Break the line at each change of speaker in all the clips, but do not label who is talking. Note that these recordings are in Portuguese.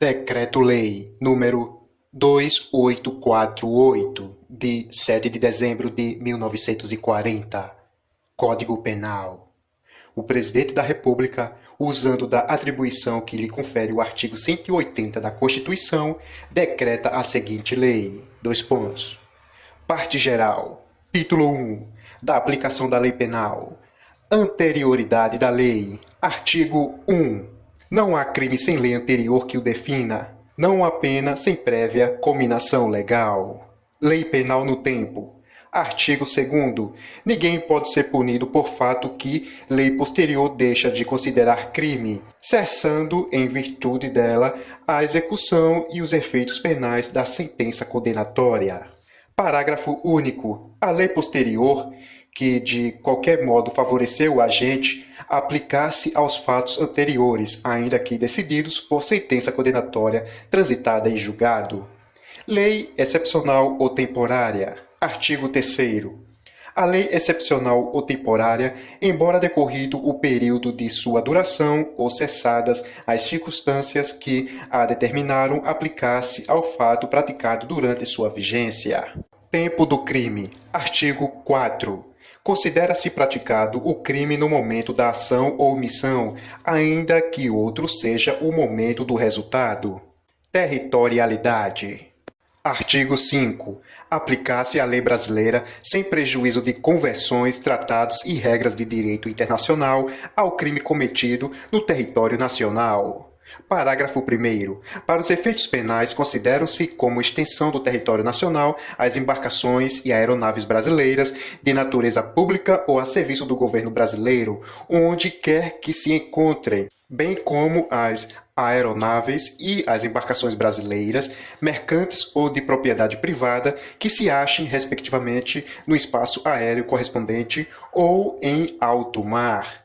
Decreto-Lei número 2848, de 7 de dezembro de 1940, Código Penal. O Presidente da República, usando da atribuição que lhe confere o artigo 180 da Constituição, decreta a seguinte lei. Parte geral. Título 1. Da aplicação da lei penal. Anterioridade da lei. Artigo 1. Não há crime sem lei anterior que o defina. Não há pena sem prévia cominação legal. Lei penal no tempo. Artigo 2º. Ninguém pode ser punido por fato que lei posterior deixa de considerar crime, cessando, em virtude dela, a execução e os efeitos penais da sentença condenatória. Parágrafo único. A lei posterior, que de qualquer modo favoreceu o agente, aplicar-se aos fatos anteriores, ainda que decididos por sentença condenatória transitada em julgado. Lei excepcional ou temporária. Artigo 3º. A lei excepcional ou temporária, embora decorrido o período de sua duração ou cessadas as circunstâncias que a determinaram, aplicar-se ao fato praticado durante sua vigência. Tempo do crime. Artigo 4. Considera-se praticado o crime no momento da ação ou omissão, ainda que outro seja o momento do resultado. Territorialidade. Artigo 5. Aplicar-se a lei brasileira, sem prejuízo de convenções, tratados e regras de direito internacional, ao crime cometido no território nacional. Parágrafo 1º. Para os efeitos penais, consideram-se como extensão do território nacional as embarcações e aeronaves brasileiras de natureza pública ou a serviço do governo brasileiro, onde quer que se encontrem, bem como as aeronaves e as embarcações brasileiras, mercantes ou de propriedade privada, que se achem, respectivamente, no espaço aéreo correspondente ou em alto mar.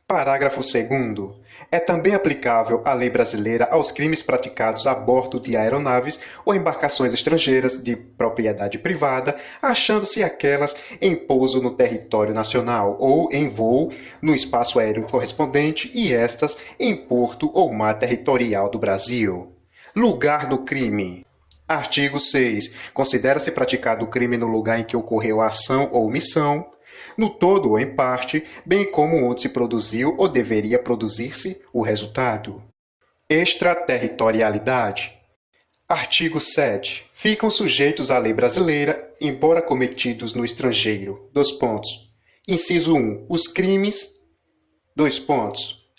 Parágrafo 2º. É também aplicável a lei brasileira aos crimes praticados a bordo de aeronaves ou embarcações estrangeiras de propriedade privada, achando-se aquelas em pouso no território nacional ou em voo no espaço aéreo correspondente e estas em porto ou mar territorial do Brasil. Lugar do crime. Artigo 6. Considera-se praticado o crime no lugar em que ocorreu a ação ou omissão, no todo ou em parte, bem como onde se produziu ou deveria produzir-se o resultado. Extraterritorialidade. Artigo 7. Ficam sujeitos à lei brasileira, embora cometidos no estrangeiro. Inciso 1. Os crimes.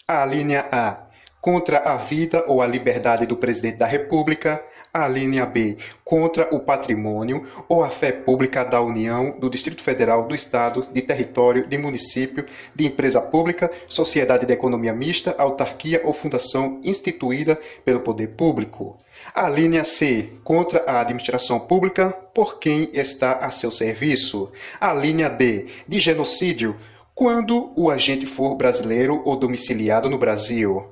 A linha A. Contra a vida ou a liberdade do Presidente da República. A linha B, contra o patrimônio ou a fé pública da União, do Distrito Federal, do Estado, de território, de município, de empresa pública, sociedade de economia mista, autarquia ou fundação instituída pelo poder público. A linha C, contra a administração pública por quem está a seu serviço. A linha D, de genocídio, quando o agente for brasileiro ou domiciliado no Brasil.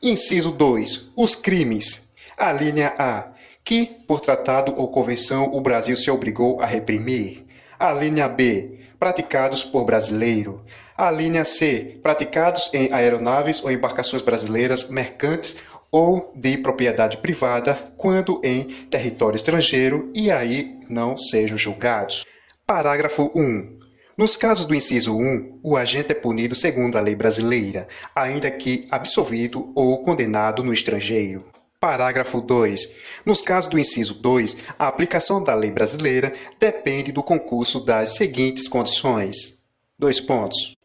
Inciso 2. Os crimes. A linha A, que, por tratado ou convenção, o Brasil se obrigou a reprimir. A linha B, praticados por brasileiro. A linha C, praticados em aeronaves ou embarcações brasileiras mercantes ou de propriedade privada, quando em território estrangeiro, e aí não sejam julgados. Parágrafo 1. Nos casos do inciso 1, o agente é punido segundo a lei brasileira, ainda que absolvido ou condenado no estrangeiro. Parágrafo 2. Nos casos do inciso 2, a aplicação da lei brasileira depende do concurso das seguintes condições.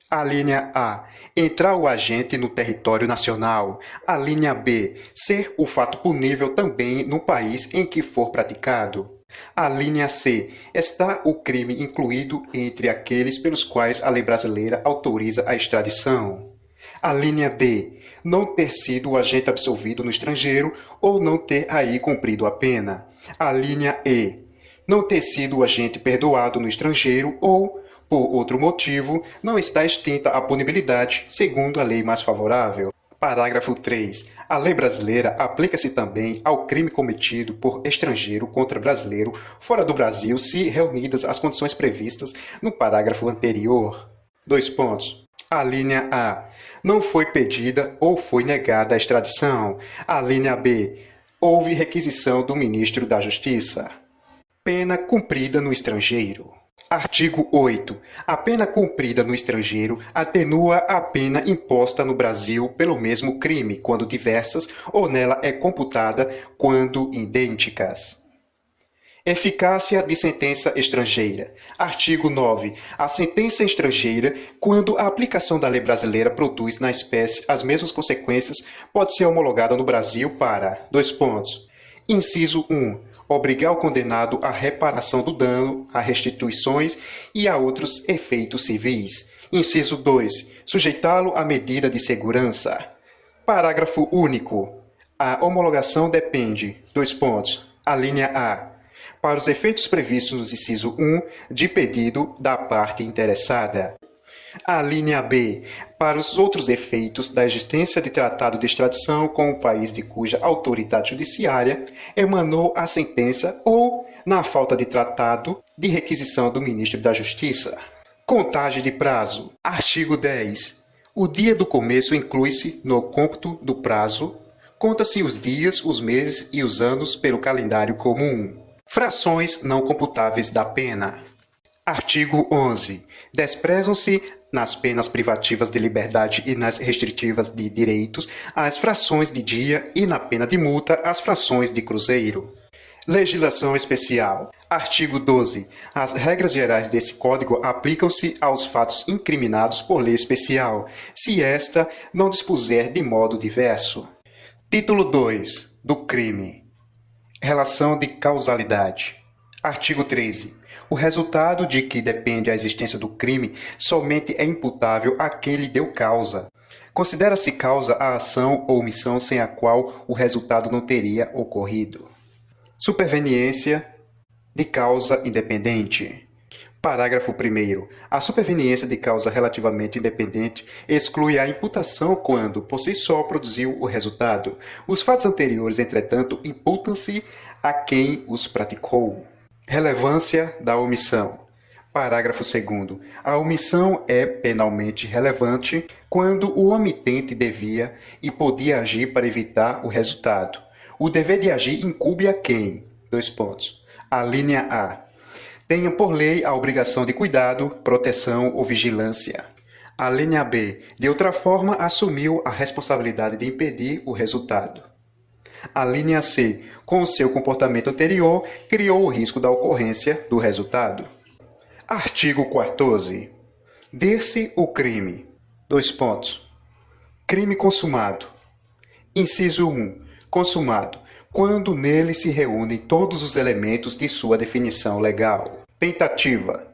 A linha A. Entrar o agente no território nacional. A linha B. Ser o fato punível também no país em que for praticado. A linha C. Está o crime incluído entre aqueles pelos quais a lei brasileira autoriza a extradição. A linha D. Não ter sido o agente absolvido no estrangeiro ou não ter aí cumprido a pena. A linha E. Não ter sido o agente perdoado no estrangeiro ou, por outro motivo, não está extinta a punibilidade, segundo a lei mais favorável. Parágrafo 3. A lei brasileira aplica-se também ao crime cometido por estrangeiro contra brasileiro fora do Brasil, se reunidas as condições previstas no parágrafo anterior. A linha A. Não foi pedida ou foi negada a extradição. A linha B. houve requisição do Ministro da Justiça. Pena cumprida no estrangeiro. Artigo 8. A pena cumprida no estrangeiro atenua a pena imposta no Brasil pelo mesmo crime, quando diversas, ou nela é computada quando idênticas. Eficácia de sentença estrangeira. Artigo 9. A sentença estrangeira, quando a aplicação da lei brasileira produz na espécie as mesmas consequências, pode ser homologada no Brasil para: Inciso 1. Obrigar o condenado à reparação do dano, a restituições e a outros efeitos civis. Inciso 2. Sujeitá-lo à medida de segurança. Parágrafo único. A homologação depende: A linha A. Para os efeitos previstos no inciso 1, de pedido da parte interessada. A linha B. Para os outros efeitos da existência de tratado de extradição com o país de cuja autoridade judiciária emanou a sentença ou, na falta de tratado, de requisição do Ministro da Justiça. Contagem de prazo. Artigo 10. O dia do começo inclui-se no cômputo do prazo. Conta-se os dias, os meses e os anos pelo calendário comum. Frações não computáveis da pena. Artigo 11. Desprezam-se nas penas privativas de liberdade e nas restritivas de direitos as frações de dia e na pena de multa as frações de cruzeiro. Legislação especial. Artigo 12. As regras gerais desse Código aplicam-se aos fatos incriminados por lei especial, se esta não dispuser de modo diverso. Título 2. Do crime. Relação de causalidade. Artigo 13. O resultado de que depende a existência do crime somente é imputável a quem lhe deu causa. Considera-se causa a ação ou omissão sem a qual o resultado não teria ocorrido. Superveniência de causa independente. Parágrafo 1º. A superveniência de causa relativamente independente exclui a imputação quando, por si só, produziu o resultado. Os fatos anteriores, entretanto, imputam-se a quem os praticou. Relevância da omissão. Parágrafo 2º. A omissão é penalmente relevante quando o omitente devia e podia agir para evitar o resultado. O dever de agir incumbe a quem? A linha A. Tenha por lei a obrigação de cuidado, proteção ou vigilância. A linha B. De outra forma, assumiu a responsabilidade de impedir o resultado. A linha C. Com o seu comportamento anterior, criou o risco da ocorrência do resultado. Artigo 14. Dir-se o crime. Crime consumado. Inciso 1. Consumado. Quando nele se reúnem todos os elementos de sua definição legal. Tentativa.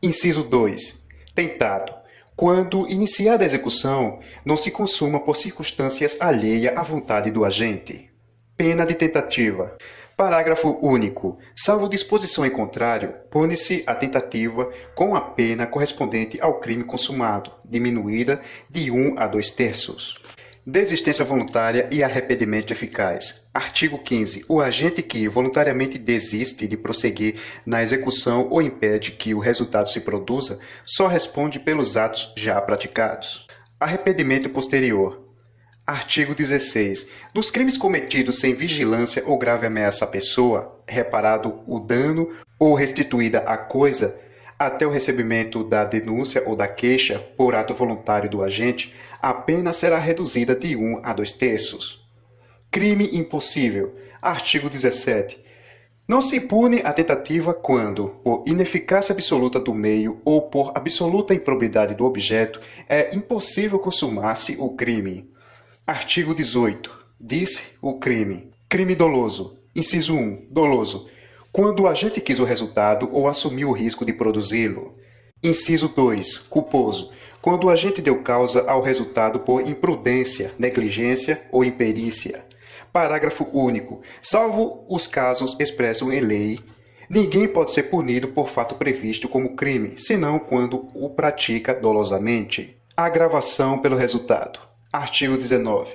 Inciso 2. Tentado. Quando iniciada a execução, não se consuma por circunstâncias alheia à vontade do agente. Pena de tentativa. Parágrafo único. Salvo disposição em contrário, pune-se a tentativa com a pena correspondente ao crime consumado, diminuída de 1 a 2/3. Desistência voluntária e arrependimento eficaz. Artigo 15. O agente que voluntariamente desiste de prosseguir na execução ou impede que o resultado se produza, só responde pelos atos já praticados. Arrependimento posterior. Artigo 16. Nos crimes cometidos sem vigilância ou grave ameaça à pessoa, reparado o dano ou restituída a coisa, até o recebimento da denúncia ou da queixa por ato voluntário do agente, a pena será reduzida de 1 a 2/3. Crime impossível. Artigo 17. Não se pune a tentativa quando, por ineficácia absoluta do meio ou por absoluta improbidade do objeto, é impossível consumar-se o crime. Artigo 18. Diz o crime. Crime doloso. Inciso 1. Doloso. Quando o agente quis o resultado ou assumiu o risco de produzi-lo. Inciso 2. Culposo. Quando o agente deu causa ao resultado por imprudência, negligência ou imperícia. Parágrafo único. Salvo os casos expressos em lei, ninguém pode ser punido por fato previsto como crime, senão quando o pratica dolosamente. Agravação pelo resultado. Artigo 19.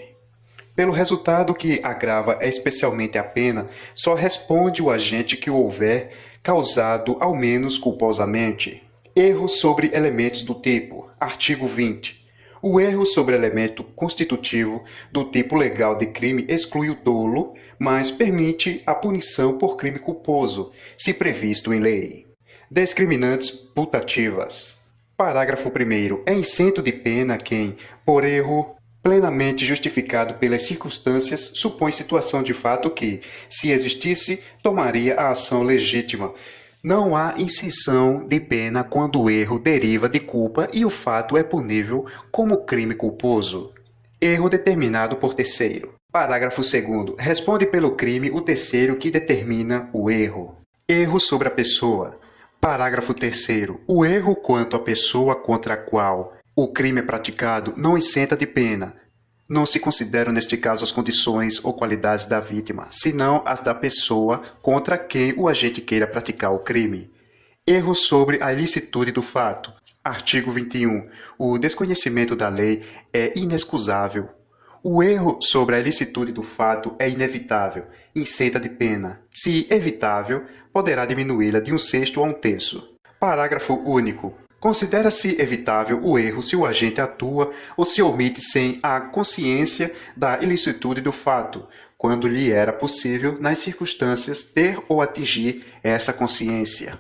Pelo resultado que agrava especialmente a pena, só responde o agente que o houver causado ao menos culposamente. Erro sobre elementos do tipo. Artigo 20. O erro sobre elemento constitutivo do tipo legal de crime exclui o dolo, mas permite a punição por crime culposo, se previsto em lei. Discriminantes putativas. Parágrafo 1º. É isento de pena quem, por erro plenamente justificado pelas circunstâncias, supõe situação de fato que, se existisse, tomaria a ação legítima. Não há isenção de pena quando o erro deriva de culpa e o fato é punível como crime culposo. Erro determinado por terceiro. Parágrafo 2º. Responde pelo crime o terceiro que determina o erro. Erro sobre a pessoa. Parágrafo 3º. O erro quanto à pessoa contra a qual o crime é praticado não isenta de pena. Não se consideram neste caso as condições ou qualidades da vítima, senão as da pessoa contra quem o agente queira praticar o crime. Erro sobre a ilicitude do fato. Artigo 21. O desconhecimento da lei é inexcusável. O erro sobre a ilicitude do fato é inevitável, isenta de pena. Se evitável, poderá diminuí-la de 1/6 a 1/3. Parágrafo único. Considera-se evitável o erro se o agente atua ou se omite sem a consciência da ilicitude do fato, quando lhe era possível, nas circunstâncias, ter ou atingir essa consciência.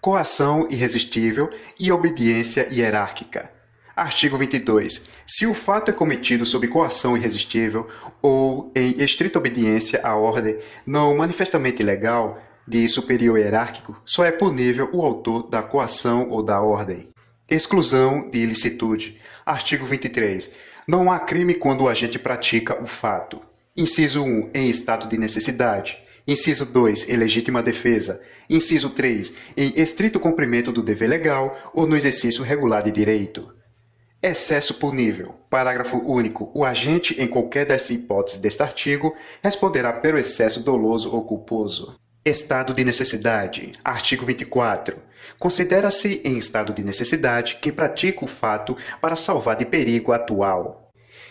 Coação irresistível e obediência hierárquica. Artigo 22. Se o fato é cometido sob coação irresistível ou em estrita obediência à ordem não manifestamente ilegal, de superior hierárquico, só é punível o autor da coação ou da ordem. Exclusão de ilicitude. Artigo 23. Não há crime quando o agente pratica o fato. Inciso 1. Em estado de necessidade. Inciso 2. Em legítima defesa. Inciso 3. Em estrito cumprimento do dever legal ou no exercício regular de direito. Excesso punível. Parágrafo único. O agente, em qualquer das hipóteses deste artigo, responderá pelo excesso doloso ou culposo. Estado de necessidade. Artigo 24. Considera-se em estado de necessidade quem pratica o fato para salvar de perigo atual,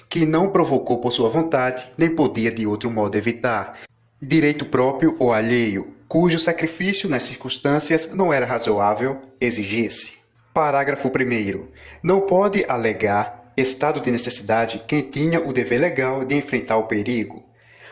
que não provocou por sua vontade, nem podia de outro modo evitar, direito próprio ou alheio, cujo sacrifício nas circunstâncias não era razoável exigir-se. Parágrafo 1º. Não pode alegar estado de necessidade quem tinha o dever legal de enfrentar o perigo.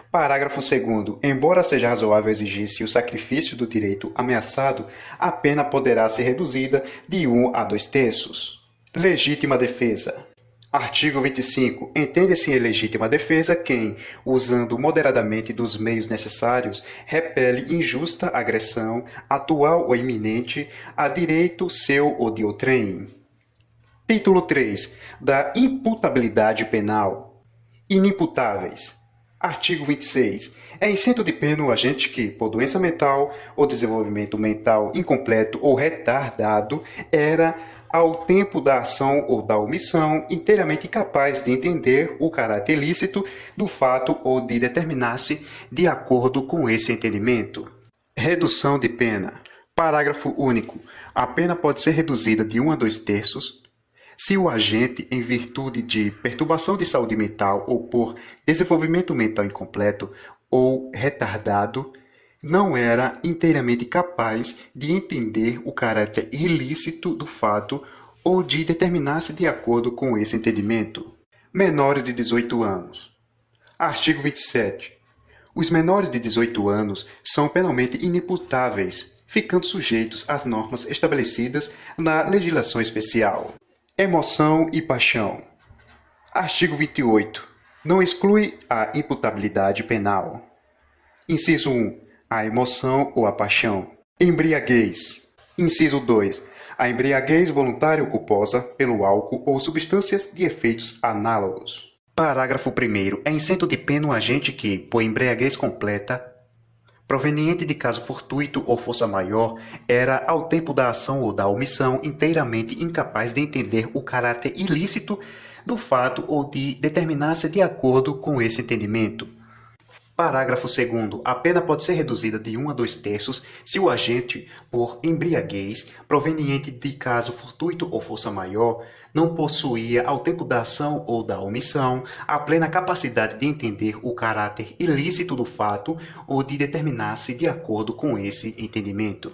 Parágrafo 2º. Embora seja razoável exigir-se o sacrifício do direito ameaçado, a pena poderá ser reduzida de 1 a 2/3. Legítima defesa. Artigo 25. Entende-se em legítima defesa quem, usando moderadamente dos meios necessários, repele injusta agressão, atual ou iminente, a direito seu ou de outrem. Título 3. Da imputabilidade penal. Inimputáveis. Artigo 26. É isento de pena o agente que, por doença mental ou desenvolvimento mental incompleto ou retardado, era, ao tempo da ação ou da omissão, inteiramente incapaz de entender o caráter ilícito do fato ou de determinar-se de acordo com esse entendimento. Redução de pena. Parágrafo único. A pena pode ser reduzida de 1 a 2/3 se o agente, em virtude de perturbação de saúde mental ou por desenvolvimento mental incompleto ou retardado, não era inteiramente capaz de entender o caráter ilícito do fato ou de determinar-se de acordo com esse entendimento. Menores de 18 anos. Artigo 27. Os menores de 18 anos são penalmente inimputáveis, ficando sujeitos às normas estabelecidas na legislação especial. Emoção e paixão. Artigo 28. Não exclui a imputabilidade penal. Inciso 1. A emoção ou a paixão. Embriaguez. Inciso 2. A embriaguez voluntária ou culposa pelo álcool ou substâncias de efeitos análogos. Parágrafo 1º. É isento de pena o agente que, por embriaguez completa, proveniente de caso fortuito ou força maior, era, ao tempo da ação ou da omissão, inteiramente incapaz de entender o caráter ilícito do fato ou de determinar-se de acordo com esse entendimento. Parágrafo 2º. A pena pode ser reduzida de 1 a 2/3 se o agente, por embriaguez, proveniente de caso fortuito ou força maior, não possuía, ao tempo da ação ou da omissão, a plena capacidade de entender o caráter ilícito do fato ou de determinar-se de acordo com esse entendimento.